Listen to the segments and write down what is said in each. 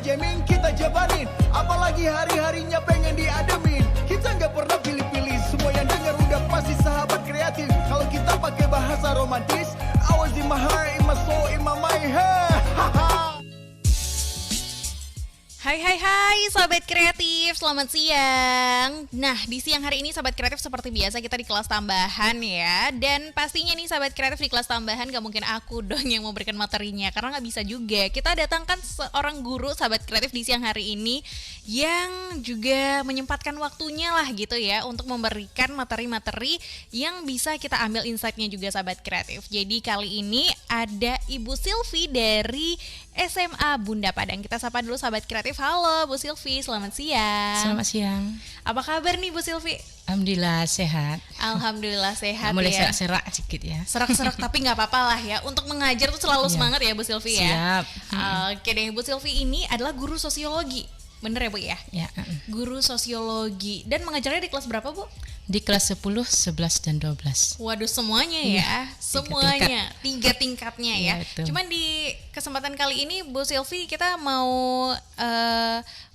jamming, kita jabanin. Apalagi hari-harinya pengen diademin. Kita nggak pernah pilih-pilih, semua yang denger udah pasti sahabat kreatif. Kalau kita pakai bahasa romantis, I was in my heart, in my soul, in my mind. Hahaha. Hai Sobat Kreatif, selamat siang. Nah, di siang hari ini Sobat Kreatif seperti biasa kita di kelas tambahan ya. Dan pastinya nih Sobat Kreatif di kelas tambahan gak mungkin aku dong yang memberikan materinya, karena gak bisa juga. Kita datangkan seorang guru Sobat Kreatif di siang hari ini yang juga menyempatkan waktunya lah gitu ya untuk memberikan materi-materi yang bisa kita ambil insight-nya juga Sobat Kreatif. Jadi kali ini ada Ibu Silvi dari SMA Bunda Padang. Kita sapa dulu Sobat Kreatif. Halo Bu Silvi, selamat siang. Selamat siang. Apa kabar nih Bu Silvi? Alhamdulillah sehat. Alhamdulillah sehat mulai ya. serak-serak sedikit ya. Serak-serak tapi nggak apa-apa lah ya. Untuk mengajar tuh selalu semangat ya Bu Silvi ya. Siap. Oke deh, Bu Silvi ini adalah guru sosiologi. Bener ya Bu ya? Ya. Guru sosiologi. Dan mengajarnya di kelas berapa Bu? Di kelas 10, 11, dan 12. Waduh semuanya ya, semuanya tiga tingkatnya ya. Itu. Cuman di kesempatan kali ini Bu Silvi kita mau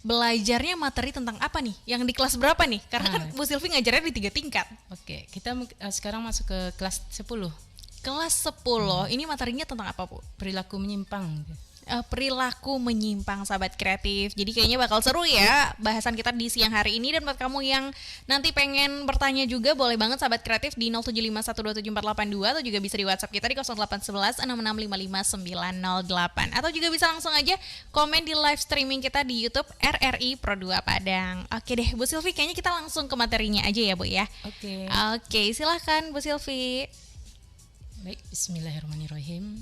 belajarnya materi tentang apa nih? Yang di kelas berapa nih? Karena kan Bu Silvi ngajarnya di 3 tingkat. Oke, kita sekarang masuk ke kelas 10. Kelas 10, ini materinya tentang apa Bu? Perilaku menyimpang. Perilaku menyimpang Sahabat Kreatif. Jadi kayaknya bakal seru ya bahasan kita di siang hari ini. Dan buat kamu yang nanti pengen bertanya juga boleh banget Sahabat Kreatif di 0751274482 atau juga bisa di WhatsApp kita di 081166550908 atau juga bisa langsung aja komen di live streaming kita di YouTube RRI Pro 2 Padang. Oke deh Bu Silvi, kayaknya kita langsung ke materinya aja ya Bu ya. Oke, silahkan Bu Silvi. Baik, bismillahirrahmanirrahim.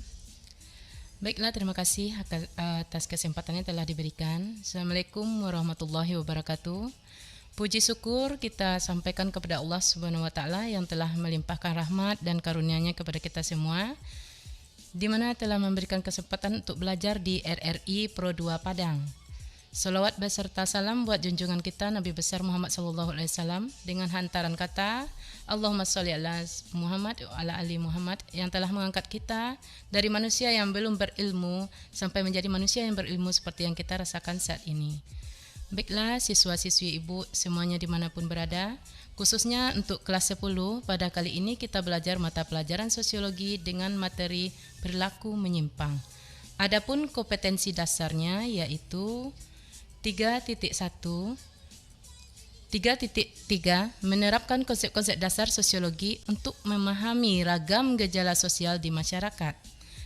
Baiklah, terima kasih atas kesempatannya telah diberikan. Assalamualaikum warahmatullahi wabarakatuh. Puji syukur kita sampaikan kepada Allah Subhanahu wa taala yang telah melimpahkan rahmat dan karunia-Nya kepada kita semua, di mana telah memberikan kesempatan untuk belajar di RRI Pro 2 Padang. Salawat beserta salam buat junjungan kita Nabi besar Muhammad SAW dengan hantaran kata Allahumma sholli ala Muhammad wa ala ali Muhammad, yang telah mengangkat kita dari manusia yang belum berilmu sampai menjadi manusia yang berilmu seperti yang kita rasakan saat ini. Baiklah siswa-siswi ibu semuanya dimanapun berada, khususnya untuk kelas 10, pada kali ini kita belajar mata pelajaran sosiologi dengan materi perilaku menyimpang. Adapun kompetensi dasarnya yaitu 3.1 3.3 menerapkan konsep-konsep dasar sosiologi untuk memahami ragam gejala sosial di masyarakat.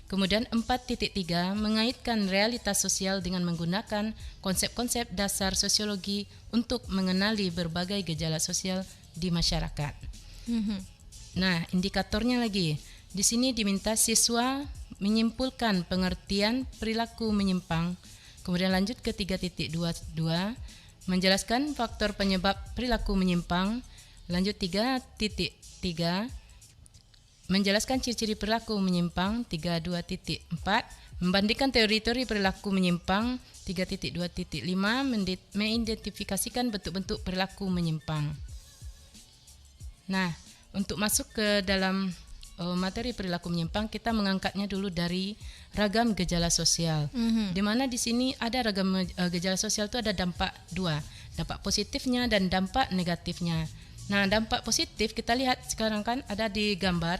Kemudian 4.3 mengaitkan realitas sosial dengan menggunakan konsep-konsep dasar sosiologi untuk mengenali berbagai gejala sosial di masyarakat. Nah, indikatornya lagi. Di sini diminta siswa menyimpulkan pengertian perilaku menyimpang. Kemudian lanjut ke 3.22, menjelaskan faktor penyebab perilaku menyimpang. Lanjut 3.3, menjelaskan ciri-ciri perilaku menyimpang. 3.2.4, membandingkan teori-teori perilaku menyimpang. 3.2.5, mengidentifikasikan bentuk-bentuk perilaku menyimpang. Nah, untuk masuk ke dalam materi perilaku menyimpang, kita mengangkatnya dulu dari ragam gejala sosial. Di mana di sini ada ragam gejala sosial itu ada dampak 2, dampak positifnya dan dampak negatifnya. Nah, dampak positif kita lihat sekarang kan ada di gambar,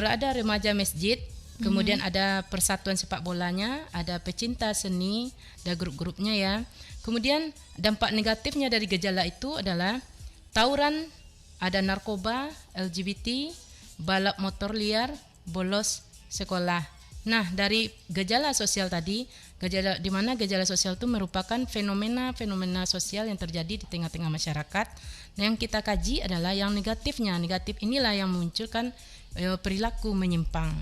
ada remaja masjid, kemudian ada persatuan sepak bolanya, ada pecinta seni, ada grup-grupnya ya. Kemudian dampak negatifnya dari gejala itu adalah tawuran, ada narkoba, LGBT, balap motor liar, bolos sekolah. Nah, dari gejala sosial tadi, di mana gejala sosial itu merupakan fenomena-fenomena sosial yang terjadi di tengah-tengah masyarakat. Nah, yang kita kaji adalah yang negatifnya. Negatif inilah yang memunculkan perilaku menyimpang.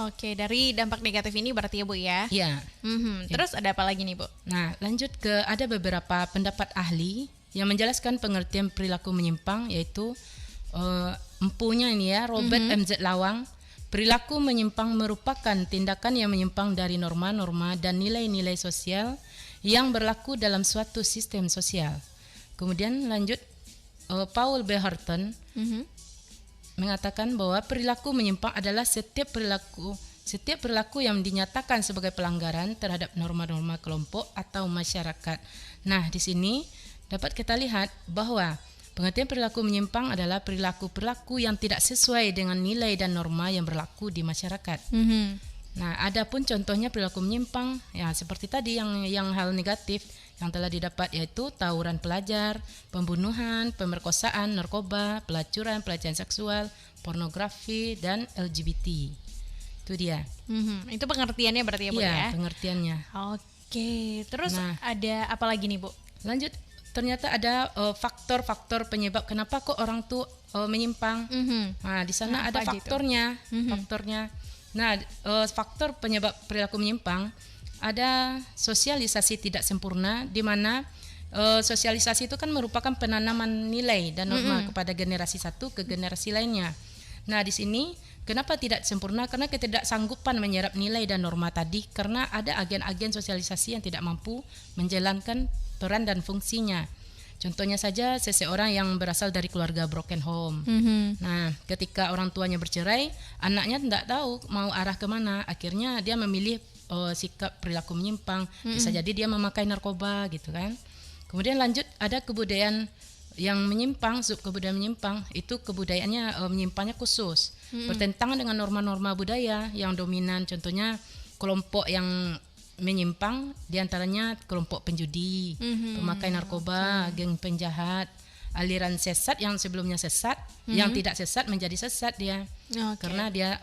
Oke, dari dampak negatif ini berarti ya Bu ya? Iya. Terus ada apa lagi nih Bu? Nah, lanjut ke ada beberapa pendapat ahli yang menjelaskan pengertian perilaku menyimpang, yaitu empunya ini ya, Robert M.Z. Lawang. Perilaku menyimpang merupakan tindakan yang menyimpang dari norma-norma dan nilai-nilai sosial yang berlaku dalam suatu sistem sosial. Kemudian lanjut, Paul B. Horton mengatakan bahwa perilaku menyimpang adalah setiap perilaku setiap perilaku yang dinyatakan sebagai pelanggaran terhadap norma-norma kelompok atau masyarakat. Nah, di sini dapat kita lihat bahwa pengertian perilaku menyimpang adalah perilaku-perilaku yang tidak sesuai dengan nilai dan norma yang berlaku di masyarakat. Nah, adapun contohnya perilaku menyimpang, ya seperti tadi yang hal negatif yang telah didapat, yaitu tawuran pelajar, pembunuhan, pemerkosaan, narkoba, pelacuran, pelecehan seksual, pornografi, dan LGBT. Itu dia. Itu pengertiannya berarti ya, Bu ya? Iya, pengertiannya. Oke, terus ada apa lagi nih, Bu? Lanjut, ternyata ada faktor-faktor penyebab kenapa kok orang tuh menyimpang. Nah, di sana ada faktornya. Nah, faktor penyebab perilaku menyimpang ada sosialisasi tidak sempurna, di mana sosialisasi itu kan merupakan penanaman nilai dan norma kepada generasi satu ke generasi lainnya. Nah, di sini kenapa tidak sempurna? Karena ketidaksanggupan menyerap nilai dan norma tadi, karena ada agen-agen sosialisasi yang tidak mampu menjalankan peran dan fungsinya. Contohnya saja seseorang yang berasal dari keluarga broken home. Nah, ketika orang tuanya bercerai, anaknya tidak tahu mau arah kemana. Akhirnya dia memilih sikap perilaku menyimpang. Bisa jadi dia memakai narkoba gitu kan. Kemudian lanjut, ada kebudayaan yang menyimpang, subkebudayaan menyimpang, itu kebudayaannya menyimpangnya khusus, bertentangan dengan norma-norma budaya yang dominan. Contohnya kelompok yang menyimpang diantaranya kelompok penjudi, pemakai narkoba, geng penjahat, aliran sesat yang sebelumnya sesat, yang tidak sesat menjadi sesat dia, karena dia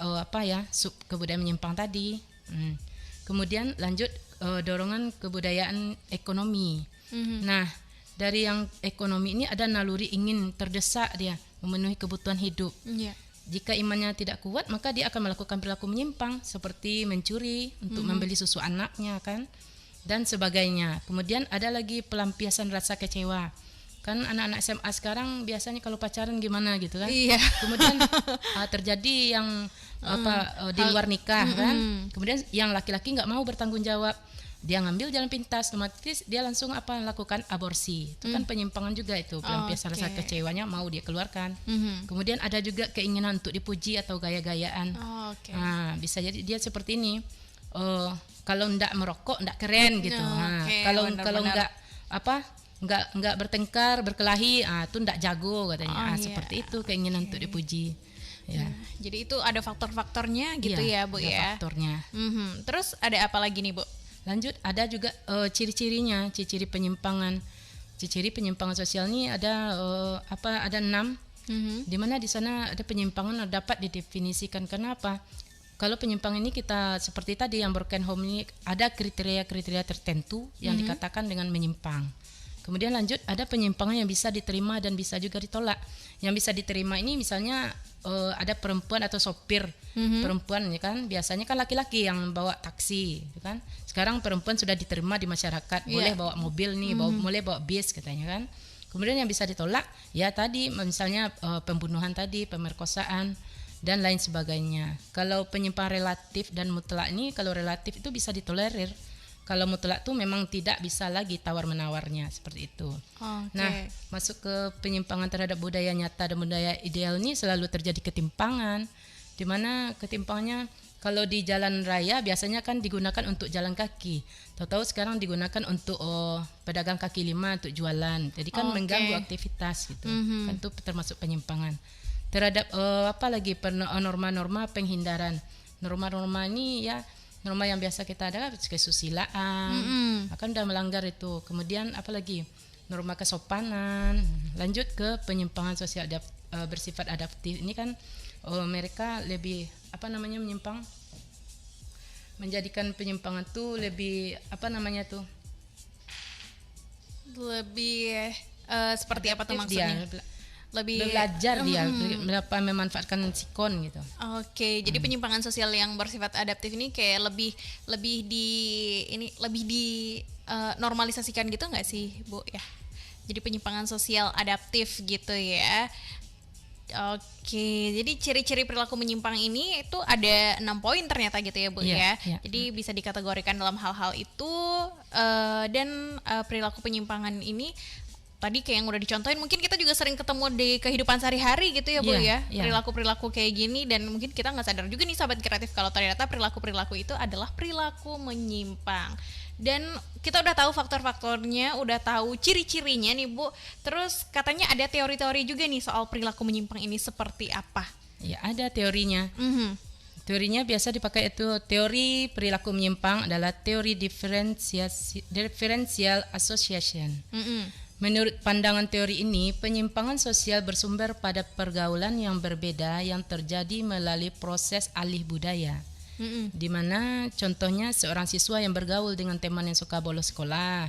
subkebudayaan menyimpang tadi. Kemudian lanjut, dorongan kebudayaan ekonomi. Nah, dari yang ekonomi ini ada naluri ingin terdesak dia memenuhi kebutuhan hidup. Jika imannya tidak kuat, maka dia akan melakukan perilaku menyimpang seperti mencuri untuk membeli susu anaknya kan, dan sebagainya. Kemudian ada lagi pelampiasan rasa kecewa. Kan anak-anak SMA sekarang biasanya kalau pacaran gimana gitu kan. Kemudian terjadi yang di luar nikah kan. Kemudian yang laki-laki nggak mau bertanggung jawab, dia ngambil jalan pintas, otomatis dia langsung lakukan aborsi. Itu kan penyimpangan juga itu, pelampiasan rasa kecewanya mau dia keluarkan. Kemudian ada juga keinginan untuk dipuji atau gaya-gayaan. Nah, bisa jadi dia seperti ini. Kalau ndak merokok ndak keren gitu. Kalau nggak bertengkar, berkelahi, itu ndak jago katanya. Seperti itu keinginan untuk dipuji. Ya. Jadi itu ada faktor-faktornya gitu ya, Bu ya. Faktornya. Terus ada apa lagi nih, Bu? Lanjut, ada juga ciri-cirinya, ciri-ciri penyimpangan. Ciri-ciri penyimpangan sosial ini ada ada 6. Di mana di sana ada penyimpangan dapat didefinisikan. Kenapa? Kalau penyimpangan ini kita seperti tadi yang broken home ini ada kriteria-kriteria tertentu yang dikatakan dengan menyimpang. Kemudian lanjut, ada penyimpangan yang bisa diterima dan bisa juga ditolak. Yang bisa diterima ini misalnya ada perempuan atau sopir perempuan ya kan, biasanya kan laki-laki yang bawa taksi gitu kan. Sekarang perempuan sudah diterima di masyarakat, boleh bawa mobil nih, boleh bawa bis katanya kan. Kemudian yang bisa ditolak ya tadi misalnya pembunuhan tadi, pemerkosaan dan lain sebagainya. Kalau penyimpangan relatif dan mutlak ini, kalau relatif itu bisa ditolerir. Kalau mutlak itu memang tidak bisa lagi tawar-menawarnya, seperti itu. Nah, masuk ke penyimpangan terhadap budaya nyata dan budaya ideal ini selalu terjadi ketimpangan, di mana ketimpangannya kalau di jalan raya biasanya kan digunakan untuk jalan kaki. Tahu-tahu sekarang digunakan untuk pedagang kaki lima untuk jualan. Jadi kan mengganggu aktivitas gitu. Kan itu termasuk penyimpangan. Terhadap norma-norma penghindaran. Norma-norma ini ya norma yang biasa kita ada kesusilaan, akan udah melanggar itu. Kemudian apalagi norma kesopanan. Lanjut ke penyimpangan sosial bersifat adaptif. Ini kan mereka lebih menyimpang, menjadikan penyimpangan tuh lebih lebih seperti apa tuh maksudnya? Lebih belajar dia berapa memanfaatkan sikon gitu. Jadi penyimpangan sosial yang bersifat adaptif ini kayak lebih di normalisasikan gitu nggak sih, Bu ya? Jadi penyimpangan sosial adaptif gitu ya. Jadi ciri-ciri perilaku menyimpang ini itu ada 6 poin ternyata gitu ya, Bu ya. Jadi bisa dikategorikan dalam hal-hal itu dan perilaku penyimpangan ini tadi kayak yang udah dicontohin, mungkin kita juga sering ketemu di kehidupan sehari-hari gitu ya Bu ya, perilaku-perilaku kayak gini, dan mungkin kita nggak sadar juga nih sahabat kreatif kalau ternyata perilaku-perilaku itu adalah perilaku menyimpang. Dan kita udah tahu faktor-faktornya, udah tahu ciri-cirinya nih Bu. Terus katanya ada teori-teori juga nih soal perilaku menyimpang ini seperti apa? Ya, ada teorinya. Teorinya biasa dipakai itu, teori perilaku menyimpang adalah teori differential association. Menurut pandangan teori ini, penyimpangan sosial bersumber pada pergaulan yang berbeda yang terjadi melalui proses alih budaya. Di mana contohnya seorang siswa yang bergaul dengan teman yang suka bolos sekolah,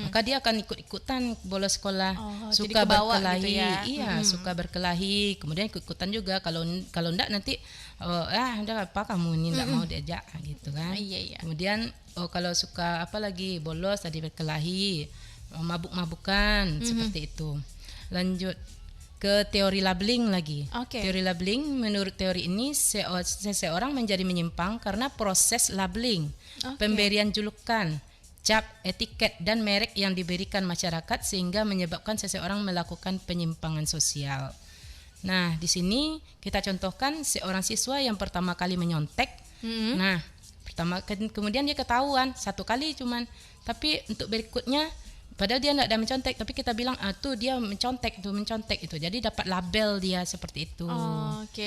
maka dia akan ikut-ikutan bolos sekolah, suka berkelahi, gitu ya? Suka berkelahi, kemudian ikut-ikutan juga, kalau enggak nanti udah apa kamu ini enggak mau diajak gitu kan. Kemudian kalau suka apalagi bolos tadi berkelahi, mabuk-mabukan, seperti itu. Lanjut ke teori labeling lagi. Teori labeling, menurut teori ini seseorang menjadi menyimpang karena proses labeling, pemberian julukan, cap, etiket dan merek yang diberikan masyarakat sehingga menyebabkan seseorang melakukan penyimpangan sosial. Nah, di sini kita contohkan seorang siswa yang pertama kali menyontek. Nah, kemudian dia ketahuan satu kali cuman, tapi untuk berikutnya padahal dia tidak ada mencontek, tapi kita bilang tuh dia mencontek itu. Jadi dapat label dia seperti itu.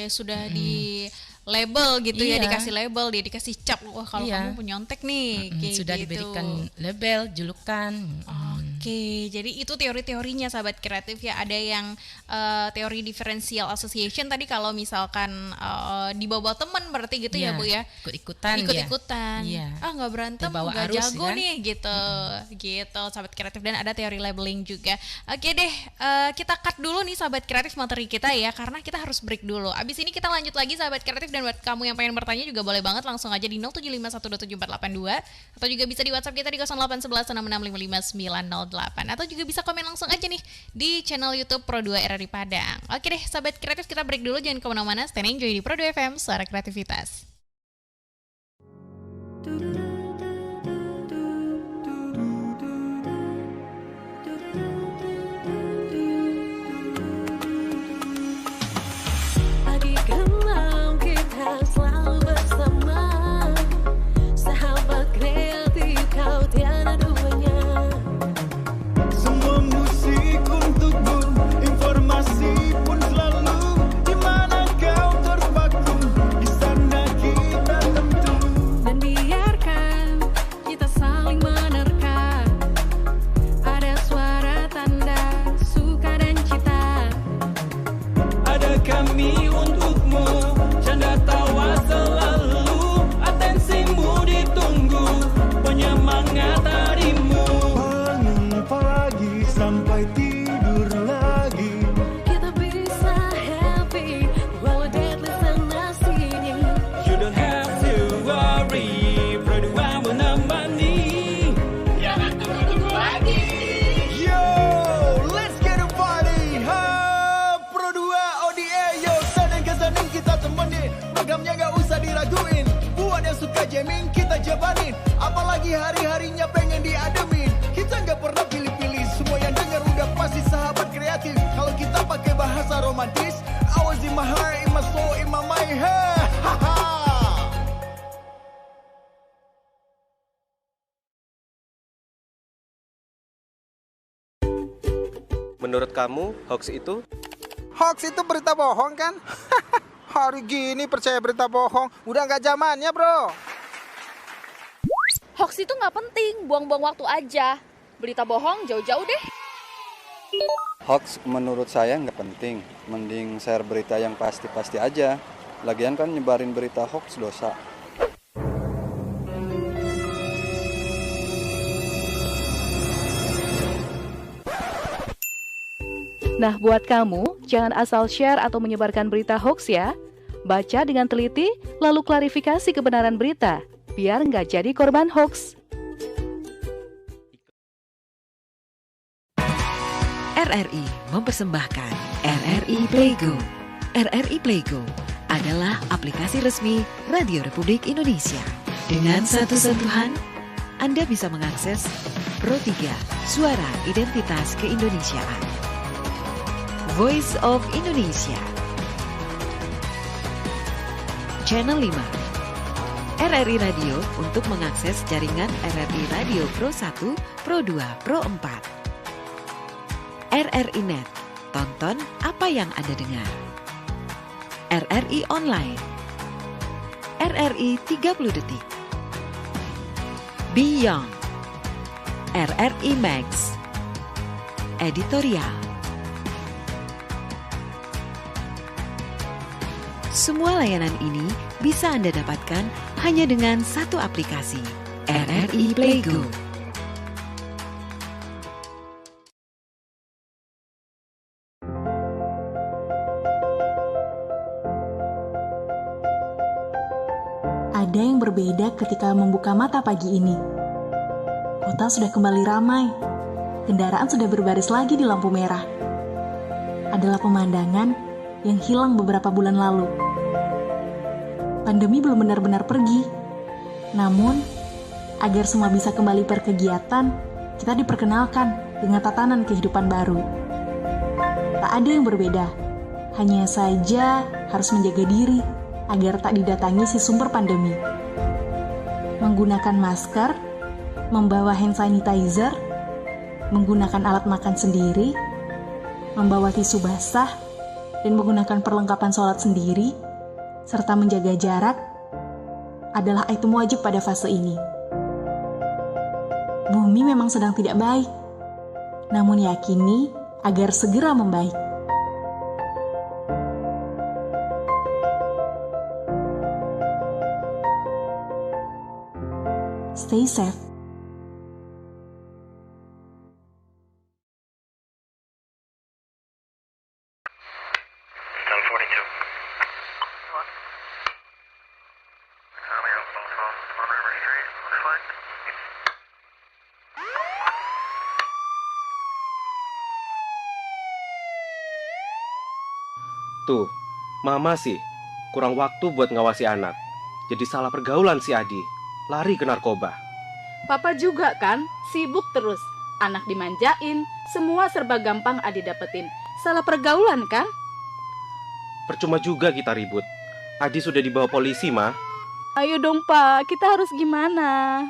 Sudah di label gitu ya, dikasih label, dia dikasih cap. Wah, kalau kamu penyontek nih, sudah gitu. Diberikan label, julukan. Jadi itu teori-teorinya sahabat kreatif ya. Ada yang teori differential association tadi, kalau misalkan dibawa teman berarti gitu ya Bu ya. Ikut-ikutan. Nggak berantem, nggak jago kan? Nih gitu sahabat kreatif. Dan ada teori labeling juga. Oke deh, kita cut dulu nih sahabat kreatif materi kita ya, karena kita harus break dulu. Abis ini kita lanjut lagi sahabat kreatif, dan buat kamu yang pengen bertanya juga boleh banget langsung aja di 0751274482, atau juga bisa di WhatsApp kita di 081166555908, atau juga bisa komen langsung aja nih di channel YouTube Pro2 RRI Padang. Oke deh sahabat kreatif, kita break dulu, jangan kemana-mana, stay enjoy di Pro2 FM, suara kreativitas. Selalu bersama sahabat kreatif, kau tiada duanya. Semua musik untukmu, informasi pun selalu di mana kau terpaku, di sana kita tentu. Dan biarkan kita saling menerka, ada suara tanda suka dan cita. Ada kami untukmu, canda tawa selalu, atensimu ditunggu, penyemangat harimu. Bangun pagi sampai tidur lagi, Kita bisa happy walau deadly sana sini. You don't have to worry, Pro2 menemani. Jangan tunggu-tunggu lagi. yo, let's get a party, Pro2 ODA, yo, saning kesaning kita temenin, programnya gak usah diraguin, buat yang suka jamming kita jabanin, apalagi hari-harinya pengen diademin, kita gak pernah pilih-pilih, semua yang denger udah pasti sahabat kreatif, kalau kita pakai bahasa romantis, I was in my heart, in my soul, in my mind, hey, haha. Menurut kamu, hoax itu? Hoax itu berita bohong kan? Hari gini percaya berita bohong, udah nggak zamannya bro. Hoax itu nggak penting, buang-buang waktu aja. Berita bohong jauh-jauh deh. Hoax menurut saya nggak penting, mending share berita yang pasti-pasti aja. Lagian kan nyebarin berita hoax dosa. Nah, buat kamu, jangan asal share atau menyebarkan berita hoax ya. Baca dengan teliti, lalu klarifikasi kebenaran berita, biar nggak jadi korban hoax. RRI mempersembahkan RRI Playgo. RRI Playgo adalah aplikasi resmi Radio Republik Indonesia. Dengan satu sentuhan, Anda bisa mengakses Pro3 Suara Identitas Keindonesiaan. Voice of Indonesia. Channel 5. RRI Radio untuk mengakses jaringan RRI Radio Pro 1, Pro 2, Pro 4. RRI Net. Tonton apa yang Anda dengar. RRI Online. RRI 30 Detik. Beyond. RRI Max. Editorial. Semua layanan ini bisa Anda dapatkan hanya dengan satu aplikasi, RRI Playgo. Ada yang berbeda ketika membuka mata pagi ini. Kota sudah kembali ramai. Kendaraan sudah berbaris lagi di lampu merah. Adalah pemandangan yang hilang beberapa bulan lalu. Pandemi belum benar-benar pergi. Namun, agar semua bisa kembali berkegiatan, kita diperkenalkan dengan tatanan kehidupan baru. Tak ada yang berbeda. Hanya saja harus menjaga diri agar tak didatangi si sumber pandemi. Menggunakan masker, membawa hand sanitizer, menggunakan alat makan sendiri, membawa tisu basah, dan menggunakan perlengkapan sholat sendiri, serta menjaga jarak, adalah item wajib pada fase ini. Bumi memang sedang tidak baik, namun yakini agar segera membaik. Stay safe. Tuh, mama sih kurang waktu buat ngawasi anak. Jadi salah pergaulan si Adi, lari ke narkoba. Papa juga kan, sibuk terus. Anak dimanjain, semua serba gampang Adi dapetin. Salah pergaulan kan? Percuma juga kita ribut. Adi sudah dibawa polisi, Ma. Ayo dong Pak, kita harus gimana?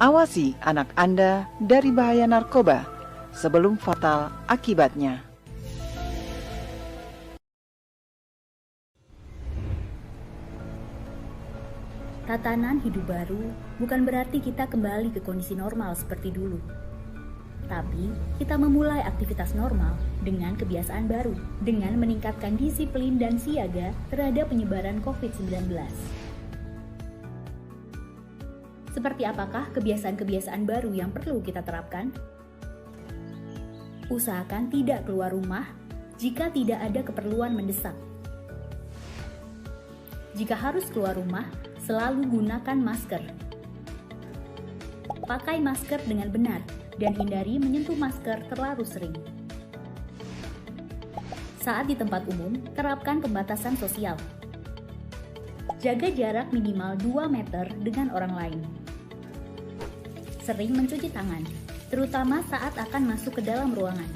Awasi anak Anda dari bahaya narkoba sebelum fatal akibatnya. Tatanan hidup baru bukan berarti kita kembali ke kondisi normal seperti dulu. Tapi, kita memulai aktivitas normal dengan kebiasaan baru, dengan meningkatkan disiplin dan siaga terhadap penyebaran COVID-19. Seperti apakah kebiasaan-kebiasaan baru yang perlu kita terapkan? Usahakan tidak keluar rumah jika tidak ada keperluan mendesak. Jika harus keluar rumah, selalu gunakan masker. Pakai masker dengan benar dan hindari menyentuh masker terlalu sering. Saat di tempat umum, terapkan pembatasan sosial. Jaga jarak minimal 2 meter dengan orang lain. Sering mencuci tangan, terutama saat akan masuk ke dalam ruangan.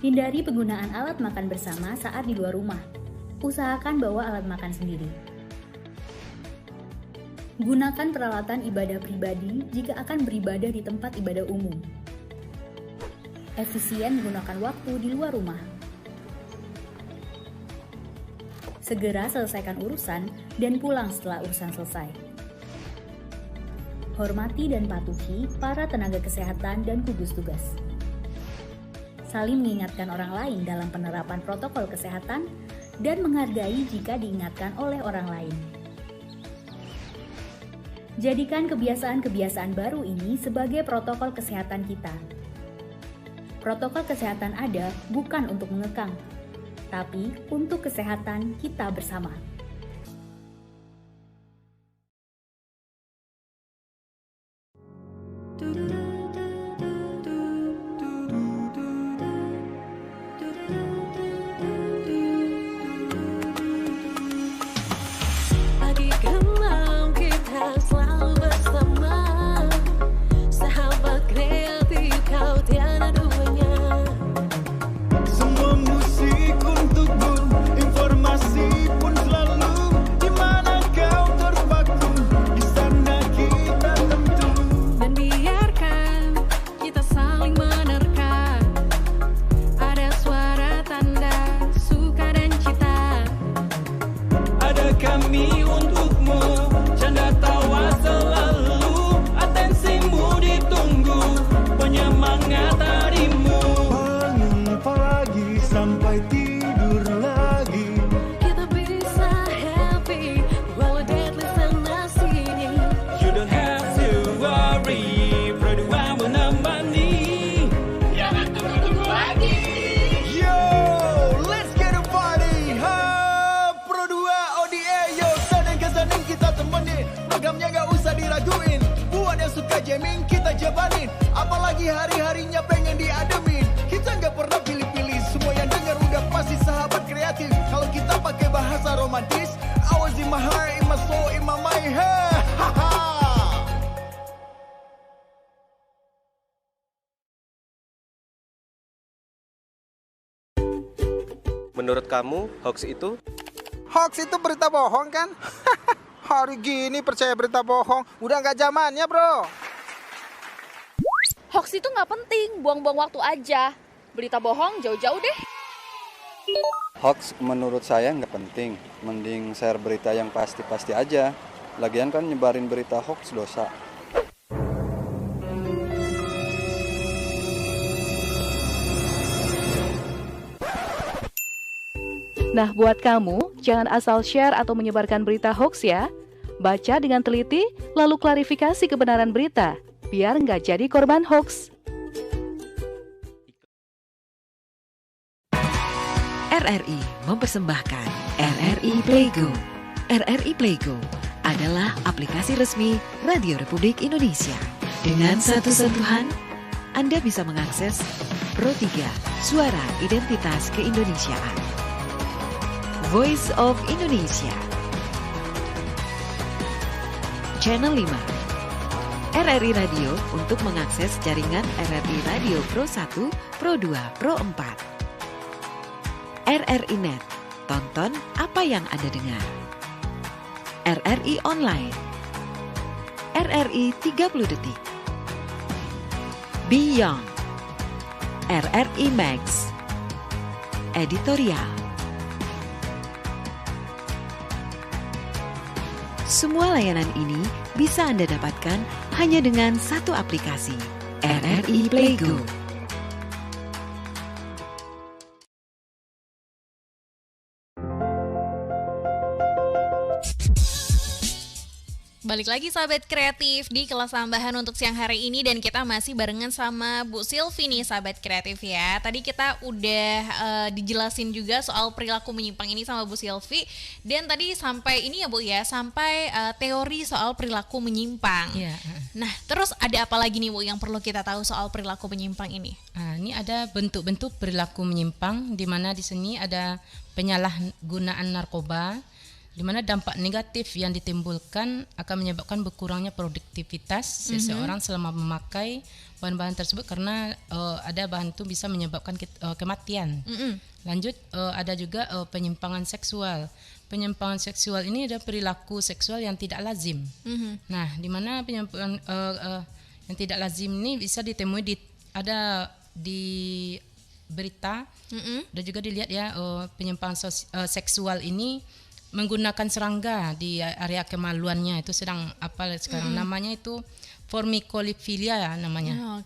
Hindari penggunaan alat makan bersama saat di luar rumah. Usahakan bawa alat makan sendiri. Gunakan peralatan ibadah pribadi jika akan beribadah di tempat ibadah umum. Efisien menggunakan waktu di luar rumah. Segera selesaikan urusan dan pulang setelah urusan selesai. Hormati dan patuhi para tenaga kesehatan dan gugus tugas. Saling mengingatkan orang lain dalam penerapan protokol kesehatan dan menghargai jika diingatkan oleh orang lain. Jadikan kebiasaan-kebiasaan baru ini sebagai protokol kesehatan kita. Protokol kesehatan ada bukan untuk mengekang, tapi untuk kesehatan kita bersama. Pagi gelap kita selalu bersama. jamming, kita jabanin. Apalagi hari-harinya pengen diademin. Kita nggak pernah pilih-pilih, semua yang dengar udah pasti sahabat kreatif. Kalau kita pakai bahasa romantis, I was in my heart, in my soul, in my mind, hey, haha. Menurut kamu, hoax itu? Hoax itu berita bohong kan? Hari gini percaya berita bohong, udah nggak zamannya bro. Hoax itu nggak penting, buang-buang waktu aja. Berita bohong jauh-jauh deh. Hoax menurut saya nggak penting, mending share berita yang pasti-pasti aja. Lagian kan nyebarin berita hoax dosa. Nah, buat kamu, jangan asal share atau menyebarkan berita hoax ya. Baca dengan teliti, lalu klarifikasi kebenaran berita, biar nggak jadi korban hoax. RRI mempersembahkan RRI Playgo. RRI Playgo adalah aplikasi resmi Radio Republik Indonesia. Dengan satu sentuhan, Anda bisa mengakses Pro 3 Suara Identitas Keindonesiaan, Voice of Indonesia, Channel 5, RRI Radio untuk mengakses jaringan RRI Radio Pro 1, Pro 2, Pro 4. RRI Net, tonton apa yang Anda dengar. RRI Online, RRI 30 Detik, Beyond, RRI Max, Editorial. Semua layanan ini bisa Anda dapatkan hanya dengan satu aplikasi, RRI Playgo. Balik lagi sahabat kreatif di kelas tambahan untuk siang hari ini, dan kita masih barengan sama Bu Silvi nih sahabat kreatif ya. Tadi kita udah dijelasin juga soal perilaku menyimpang ini sama Bu Silvi, dan tadi sampai ini ya Bu ya, sampai teori soal perilaku menyimpang. Iya. Nah, terus ada apa lagi nih Bu yang perlu kita tahu soal perilaku menyimpang ini? Nah, ini ada bentuk-bentuk perilaku menyimpang, di mana di sini ada penyalahgunaan narkoba, di mana dampak negatif yang ditimbulkan akan menyebabkan berkurangnya produktivitas seseorang selama memakai bahan-bahan tersebut, karena ada bahan itu bisa menyebabkan kematian. Lanjut, ada juga penyimpangan seksual. Penyimpangan seksual ini ada perilaku seksual yang tidak lazim. Nah, di mana penyimpangan yang tidak lazim ini bisa ditemui ada di berita, dan juga dilihat ya, penyimpangan seksual ini menggunakan serangga di area kemaluannya, itu sedang apa sekarang namanya itu formicolifilia ya namanya.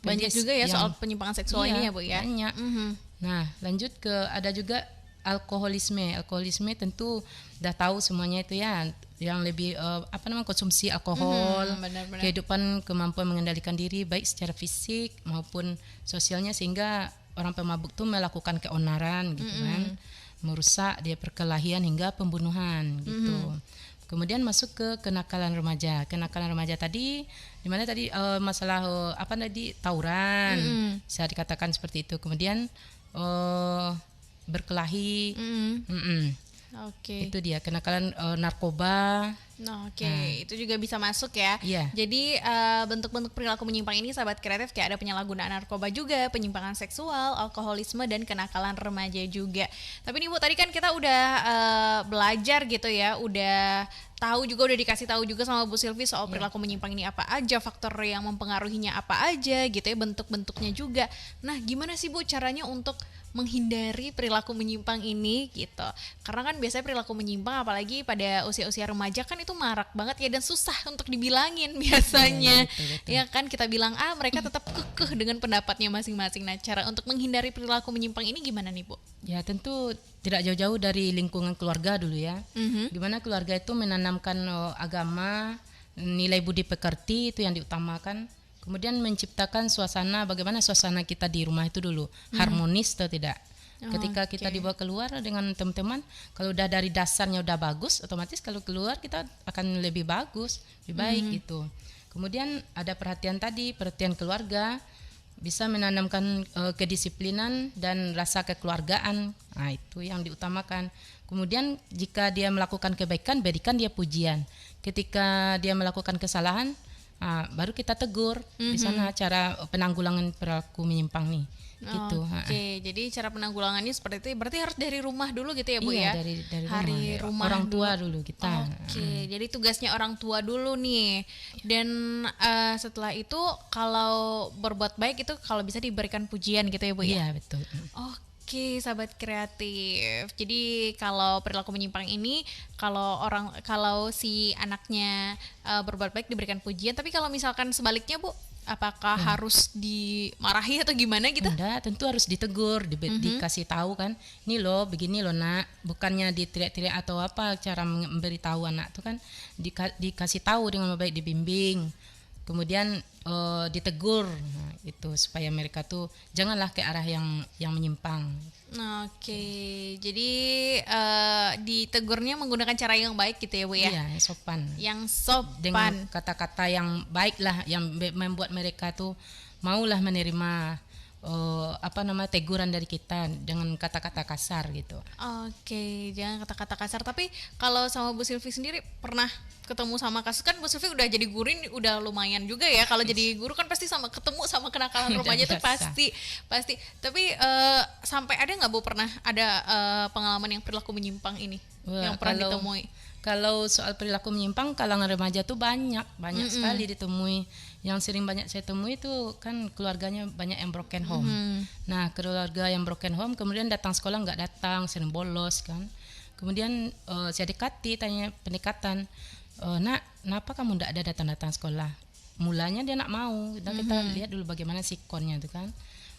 Banyak juga ya soal penyimpangan seksual ini ya Bu ya. Banyak. Nah, lanjut ke ada juga alkoholisme. Alkoholisme tentu udah tahu semuanya itu ya, yang lebih konsumsi alkohol, kehidupan, kemampuan mengendalikan diri baik secara fisik maupun sosialnya, sehingga orang pemabuk itu melakukan keonaran gitu kan, merusak dia perkelahian hingga pembunuhan gitu. Kemudian masuk ke kenakalan remaja. Kenakalan remaja tadi, di mana tadi masalah tawuran, bisa dikatakan seperti itu. Kemudian berkelahi, itu dia kenakalan narkoba. Itu juga bisa masuk ya. Jadi bentuk-bentuk perilaku menyimpang ini sahabat kreatif kayak ada penyalahgunaan narkoba juga, penyimpangan seksual, alkoholisme, dan kenakalan remaja juga. Tapi nih Bu, tadi kan kita udah belajar gitu ya, udah dikasih tahu juga sama Bu Silvi soal perilaku menyimpang ini apa aja, faktor yang mempengaruhinya apa aja gitu ya, bentuk-bentuknya juga. Nah, gimana sih Bu caranya untuk menghindari perilaku menyimpang ini gitu? Karena kan biasanya perilaku menyimpang apalagi pada usia-usia remaja kan itu marak banget ya, dan susah untuk dibilangin biasanya. Betul. Ya kan, kita bilang mereka tetap kekeh dengan pendapatnya masing-masing. Nah, cara untuk menghindari perilaku menyimpang ini gimana nih Bu? Ya tentu tidak jauh-jauh dari lingkungan keluarga dulu ya. Gimana keluarga itu menanamkan agama, nilai budi pekerti itu yang diutamakan. Kemudian menciptakan suasana, bagaimana suasana kita di rumah itu dulu, harmonis atau tidak. Ketika kita dibawa keluar dengan teman-teman, kalau udah dari dasarnya udah bagus, otomatis kalau keluar kita akan lebih bagus, lebih baik gitu. Kemudian ada perhatian tadi, perhatian keluarga, bisa menanamkan kedisiplinan dan rasa kekeluargaan. Nah, itu yang diutamakan. Kemudian jika dia melakukan kebaikan, berikan dia pujian. Ketika dia melakukan kesalahan, baru kita tegur. Di sana cara penanggulangan perilaku menyimpang nih. Gitu. Oke, jadi cara penanggulangannya seperti itu. Berarti harus dari rumah dulu gitu ya Bu iya, ya? dari rumah orang tua dulu kita. Oke, jadi tugasnya orang tua dulu nih. Dan setelah itu kalau berbuat baik itu kalau bisa diberikan pujian gitu ya Bu ya? Iya, betul. Oke, sahabat kreatif. Jadi kalau perilaku menyimpang ini kalau si anaknya berbuat baik diberikan pujian, tapi kalau misalkan sebaliknya Bu, apakah harus dimarahi atau gimana gitu? Enggak, tentu harus ditegur, dikasih tahu kan. Ini loh, begini loh nak. Bukannya diteriak-teriak atau apa, cara memberitahu anak itu kan dikasih tahu dengan baik, dibimbing. Kemudian ditegur, nah, itu supaya mereka tuh janganlah ke arah yang menyimpang. Oke, jadi ditegurnya menggunakan cara yang baik gitu ya Bu ya? Iya, sopan. Yang sopan. Dengan kata-kata yang baik lah, yang membuat mereka tuh maulah menerima teguran dari kita dengan kata-kata kasar gitu. Oke, jangan kata-kata kasar. Tapi kalau sama Bu Silvi sendiri pernah ketemu sama kasus, kan Bu Silvi udah jadi guru ini udah lumayan juga ya. Kalau jadi guru kan pasti ketemu sama kenakalan remaja tuh pasti. Tapi sampai ada nggak Bu pernah ada pengalaman yang perilaku menyimpang ini yang pernah ditemui? Kalau soal perilaku menyimpang kalangan remaja tuh banyak sekali ditemui. Yang sering banyak saya temui itu kan keluarganya banyak yang broken home. Nah, keluarga yang broken home kemudian datang sekolah nggak datang, sering bolos kan. Kemudian saya dekati, tanya pendekatan, nak, kenapa kamu nggak ada datang sekolah? Mulanya dia nak mau, dan kita lihat dulu bagaimana sikonnya itu kan.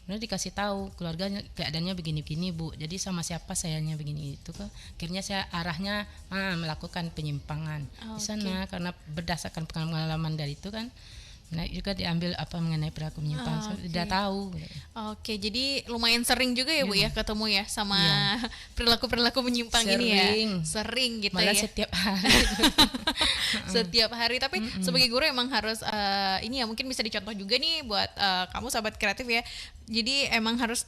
Kemudian dikasih tahu keluarganya keadaannya begini-begini Bu, jadi sama siapa sayanya begini itu kan. Akhirnya saya arahnya melakukan penyimpangan di sana karena berdasarkan pengalaman dari itu kan. Nah, juga diambil apa mengenai perilaku menyimpang, sudah tahu. Oke, jadi lumayan sering juga ya Bu ya ketemu ya sama perilaku menyimpang ini ya. Sering gitu. Malah ya. setiap hari. Setiap hari. Tapi sebagai guru emang harus ini ya mungkin bisa dicontoh juga nih buat kamu sahabat kreatif ya. Jadi emang harus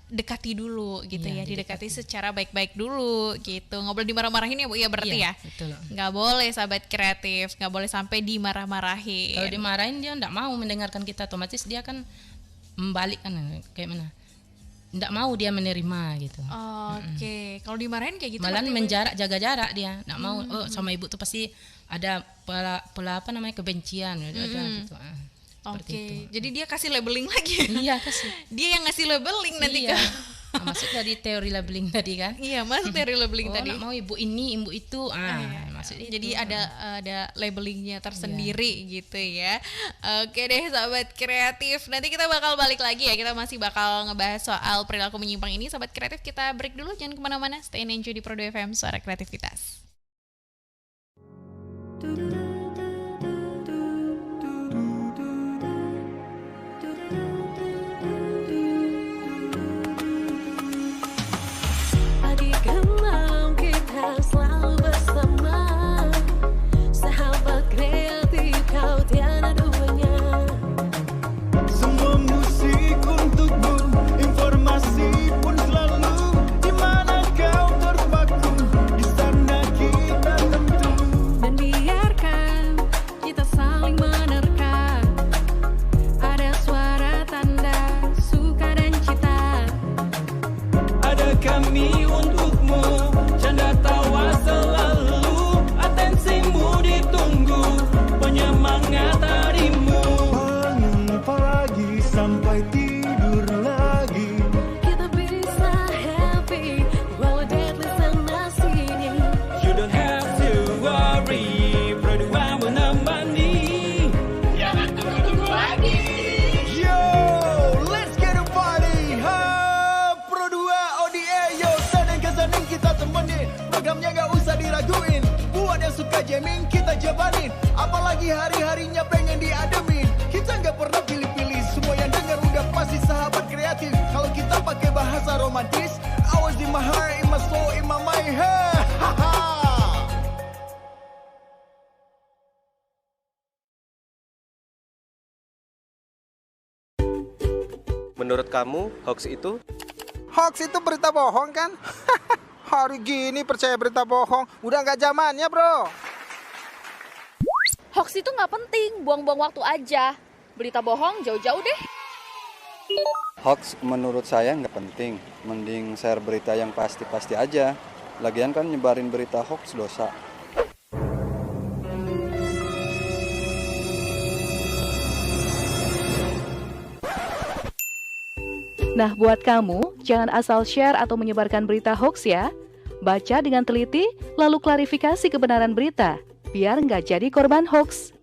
dekati dulu gitu ya, didekati secara baik-baik dulu gitu. Nggak boleh dimarah-marahin ya Bu ya berarti ya. Betul. Nggak boleh sahabat kreatif, nggak boleh sampai dimarah-marahin. Kalau dimarahin dia nggak mau mendengarkan kita, otomatis dia kan membalik kan kayak mana? Nggak mau dia menerima gitu. Oke. Kalau dimarahin kayak gitu. Malah jaga jarak dia, nggak mau. Sama ibu tuh pasti ada pola kebencian ada gitu. Oke, jadi dia kasih labeling lagi. Iya, kasih. Dia yang ngasih labeling nanti kan. Masuk dari teori labeling tadi kan? Iya, masuk teori labeling tadi. Nak mau ibu ini, ibu itu. Maksudnya jadi ada labelingnya tersendiri gitu ya. Oke deh sahabat kreatif. Nanti kita bakal balik lagi ya. Kita masih bakal ngebahas soal perilaku menyimpang ini. Sahabat kreatif, kita break dulu, jangan kemana-mana. Stay and enjoy di Pro 2 FM, suara kreativitas. Selalu bersama sahabat kreatif, kau tiada duanya. Semua musik untukmu, informasi pun selalu di mana kau terpaku, di sana kita tentu. Dan biarkan kita saling menerka, ada suara tanda suka dan cita. Ada kami untukmu, canda tawa selalu, atensimu ditunggu, penyemangat harimu. Bangun pagi sampai tidur lagi, Kita bisa happy walau deadly sana sini. You don't have to worry, Pro 2 menemani. Jangan tunggu-tunggu lagi. yo, let's get a party. Pro 2 ODA, yo, Senin ke Senin kita temenin. Programnya gak usah diraguin, buat yang suka jamming kita jabanin. Apalagi hari-harinya pengen diademin, kita gak pernah pilih-pilih. Semua yang denger udah pasti sahabat kreatif. Kalau kita pakai bahasa romantis, I was in my heart, in my soul, in my mind, hey. Menurut kamu, hoax itu? Hoax itu berita bohong kan? Hari gini percaya berita bohong, udah nggak zamannya bro. Hoax itu nggak penting, buang-buang waktu aja. Berita bohong jauh-jauh deh. Hoax menurut saya nggak penting, mending share berita yang pasti-pasti aja. Lagian kan nyebarin berita hoax dosa. Nah, buat kamu, jangan asal share atau menyebarkan berita hoax ya. Baca dengan teliti, lalu klarifikasi kebenaran berita, biar nggak jadi korban hoax.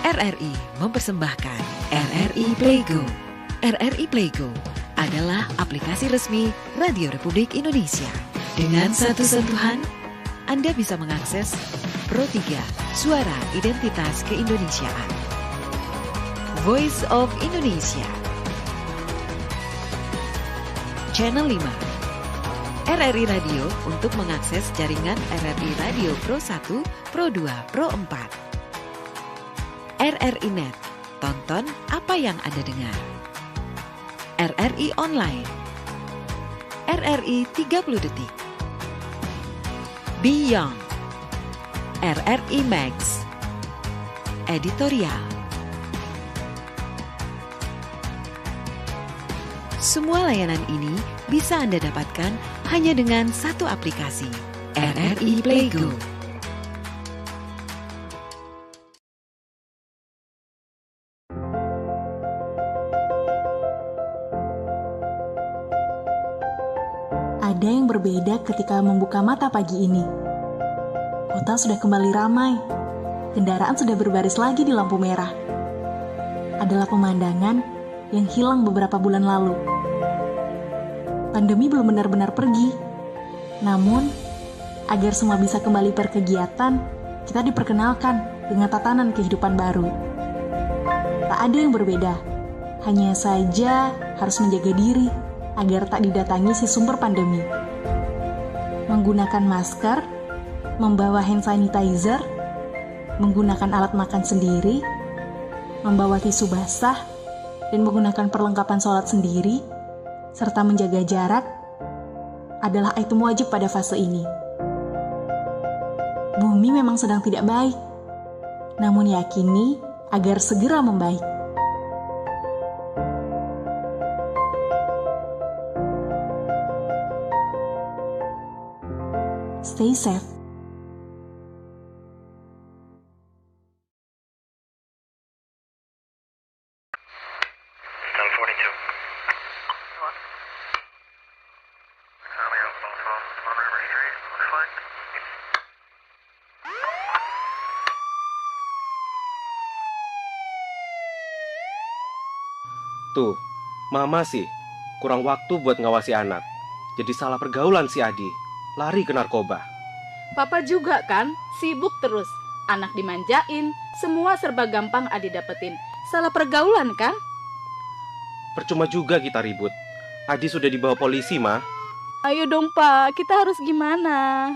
RRI mempersembahkan RRI Playgo. RRI Playgo adalah aplikasi resmi Radio Republik Indonesia. Dengan satu sentuhan, Anda bisa mengakses Pro 3 Suara Identitas Keindonesiaan, Voice of Indonesia, Channel 5, RRI Radio untuk mengakses jaringan RRI Radio Pro 1, Pro 2, Pro 4. RRI Net, tonton apa yang Anda dengar. RRI Online, RRI 30 Detik, Beyond, RRI Max, Editorial. Semua layanan ini bisa Anda dapatkan hanya dengan satu aplikasi, RRI Playgo. Ada yang berbeda ketika membuka mata pagi ini. Kota sudah kembali ramai. Kendaraan sudah berbaris lagi di lampu merah. Adalah pemandangan yang hilang beberapa bulan lalu. Pandemi belum benar-benar pergi. Namun, agar semua bisa kembali berkegiatan, kita diperkenalkan dengan tatanan kehidupan baru. Tak ada yang berbeda. Hanya saja harus menjaga diri agar tak didatangi si sumber pandemi. Menggunakan masker, membawa hand sanitizer, menggunakan alat makan sendiri, membawa tisu basah, dan menggunakan perlengkapan sholat sendiri, serta menjaga jarak, adalah item wajib pada fase ini. Bumi memang sedang tidak baik, namun yakini agar segera membaik. Stay safe. Tuh, mama sih, kurang waktu buat ngawasi anak. Jadi salah pergaulan si Adi, lari ke narkoba. Papa juga kan, sibuk terus. Anak dimanjain, semua serba gampang Adi dapetin. Salah pergaulan kan? Percuma juga kita ribut. Adi sudah dibawa polisi, Ma. Ayo dong Pak, kita harus gimana?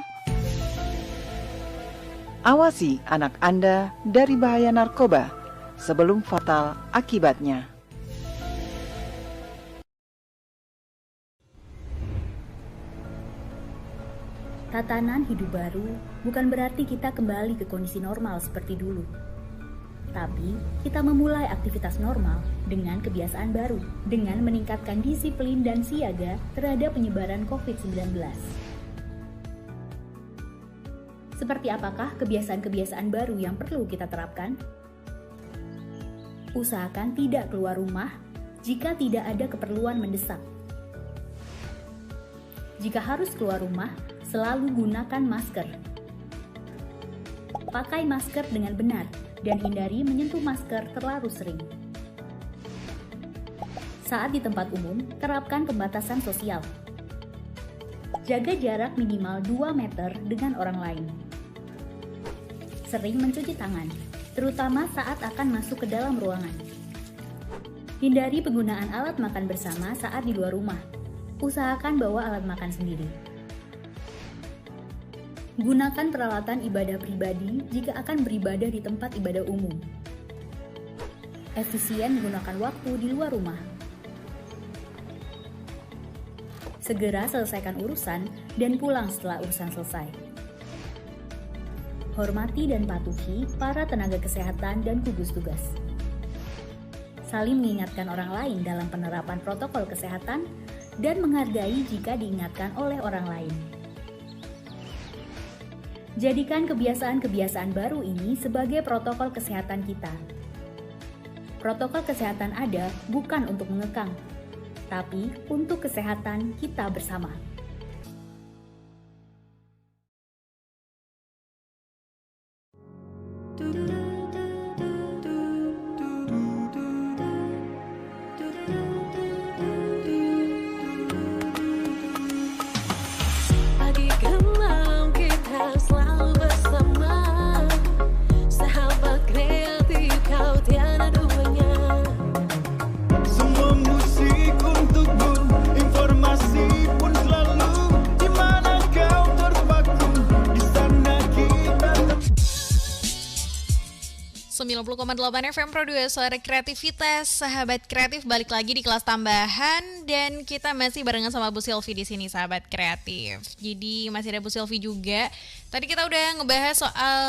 Awasi anak Anda dari bahaya narkoba sebelum fatal akibatnya. Tatanan hidup baru bukan berarti kita kembali ke kondisi normal seperti dulu. Tapi, kita memulai aktivitas normal dengan kebiasaan baru, dengan meningkatkan disiplin dan siaga terhadap penyebaran COVID-19. Seperti apakah kebiasaan-kebiasaan baru yang perlu kita terapkan? Usahakan tidak keluar rumah jika tidak ada keperluan mendesak. Jika harus keluar rumah, selalu gunakan masker. Pakai masker dengan benar dan hindari menyentuh masker terlalu sering. Saat di tempat umum, terapkan pembatasan sosial. Jaga jarak minimal 2 meter dengan orang lain. Sering mencuci tangan, terutama saat akan masuk ke dalam ruangan. Hindari penggunaan alat makan bersama saat di luar rumah. Usahakan bawa alat makan sendiri. Gunakan peralatan ibadah pribadi jika akan beribadah di tempat ibadah umum. efisien menggunakan waktu di luar rumah. Segera selesaikan urusan dan pulang setelah urusan selesai. Hormati dan patuhi para tenaga kesehatan dan gugus tugas. Saling mengingatkan orang lain dalam penerapan protokol kesehatan dan menghargai jika diingatkan oleh orang lain. Jadikan kebiasaan-kebiasaan baru ini sebagai protokol kesehatan kita. Protokol kesehatan ada bukan untuk mengekang, tapi untuk kesehatan kita bersama. Pagi gelap kita selalu bersama, sahabat kreatif kau tiada duanya. Semua musik untukmu, informasi pun selalu di mana kau terpaku, di sana kita 90,8 FM Pro 2 Suara Kreativitas. Sahabat kreatif, balik lagi di kelas tambahan dan kita masih barengan sama Bu Silvi di sini, sahabat kreatif. Jadi masih ada Bu Silvi juga. Tadi kita udah ngebahas soal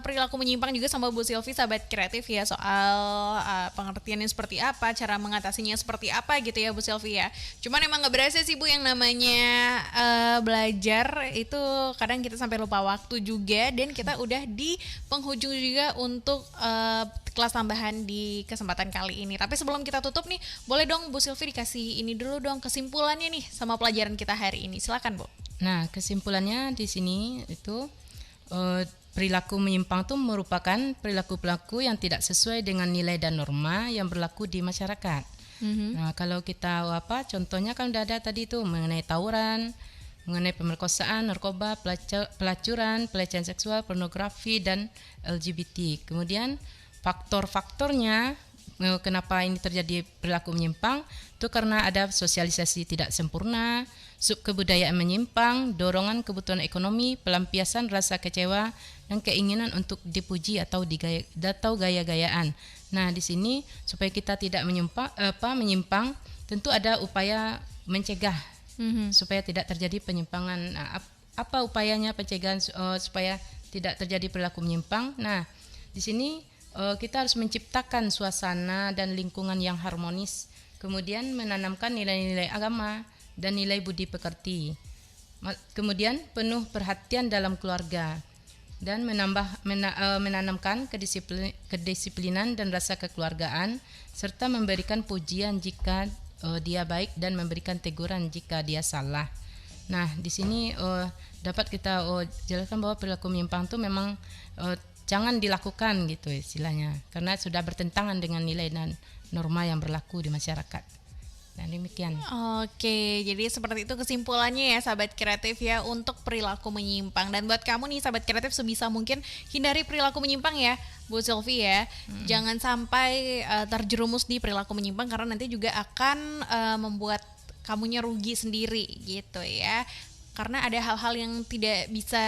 perilaku menyimpang juga sama Bu Silvi, sahabat kreatif ya, soal pengertiannya seperti apa, cara mengatasinya seperti apa gitu ya Bu Silvi ya. Cuman emang nggak berasa sih Bu, yang namanya belajar itu kadang kita sampai lupa waktu juga, dan kita udah di penghujung juga untuk kelas tambahan di kesempatan kali ini. Tapi sebelum kita tutup nih, boleh dong Bu Silvi dikasih ini dulu dong kesimpulannya nih sama pelajaran kita hari ini. Silakan Bu. Nah, kesimpulannya di sini itu perilaku menyimpang itu merupakan perilaku-perilaku yang tidak sesuai dengan nilai dan norma yang berlaku di masyarakat. Nah, kalau kita contohnya kan udah ada tadi tuh mengenai tawuran, mengenai pemerkosaan, narkoba, pelacuran, pelecehan seksual, pornografi, dan LGBT. Kemudian faktor-faktornya kenapa ini terjadi perilaku menyimpang itu karena ada sosialisasi tidak sempurna, subkebudayaan menyimpang, dorongan kebutuhan ekonomi, pelampiasan rasa kecewa, dan keinginan untuk dipuji atau gaya-gayaan. Nah, di sini supaya kita tidak menyimpang, tentu ada upaya mencegah supaya tidak terjadi penyimpangan. Nah, apa upayanya pencegahan supaya tidak terjadi perilaku menyimpang? Nah, di sini kita harus menciptakan suasana dan lingkungan yang harmonis, kemudian menanamkan nilai-nilai agama dan nilai budi pekerti, kemudian penuh perhatian dalam keluarga, dan menanamkan kedisiplinan dan rasa kekeluargaan, serta memberikan pujian jika dia baik dan memberikan teguran jika dia salah. Nah, di sini dapat kita jelaskan bahwa perilaku menyimpang itu memang jangan dilakukan gitu istilahnya, karena sudah bertentangan dengan nilai dan norma yang berlaku di masyarakat. Dan demikian. Oke, jadi seperti itu kesimpulannya ya sahabat kreatif ya untuk perilaku menyimpang. Dan buat kamu nih sahabat kreatif, sebisa mungkin hindari perilaku menyimpang ya Bu Silvi ya. Jangan sampai terjerumus di perilaku menyimpang, karena nanti juga akan membuat kamunya rugi sendiri gitu ya. Karena ada hal-hal yang tidak bisa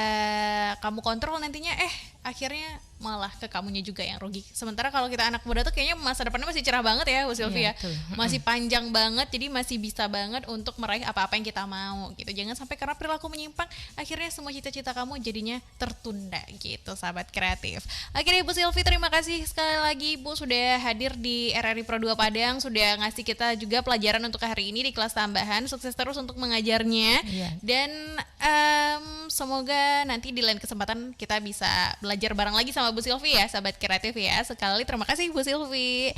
kamu kontrol nantinya, akhirnya malah ke kamunya juga yang rugi. Sementara kalau kita anak muda tuh kayaknya masa depannya masih cerah banget ya Bu Silvi ya. Masih panjang banget, jadi masih bisa banget untuk meraih apa-apa yang kita mau gitu. Jangan sampai karena perilaku menyimpang akhirnya semua cita-cita kamu jadinya tertunda gitu sahabat kreatif. Akhirnya Bu Silvi, terima kasih sekali lagi Bu sudah hadir di RRI Pro 2 Padang, sudah ngasih kita juga pelajaran untuk hari ini di kelas tambahan. Sukses terus untuk mengajarnya. Dan semoga nanti di lain kesempatan kita bisa belajar bareng lagi sama Bu Silvi ya sahabat kreatif ya. Sekali terima kasih Bu Silvi.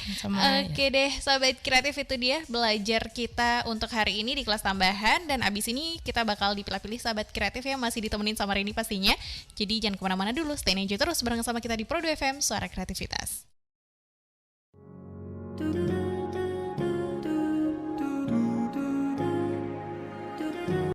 Oke deh sahabat kreatif, itu dia belajar kita untuk hari ini di kelas tambahan. Dan abis ini kita bakal dipilah-pilih sahabat kreatif ya, masih ditemenin sama Rini pastinya. Jadi jangan kemana-mana dulu, stay aja terus bareng sama kita di Pro 2 FM Suara Kreativitas.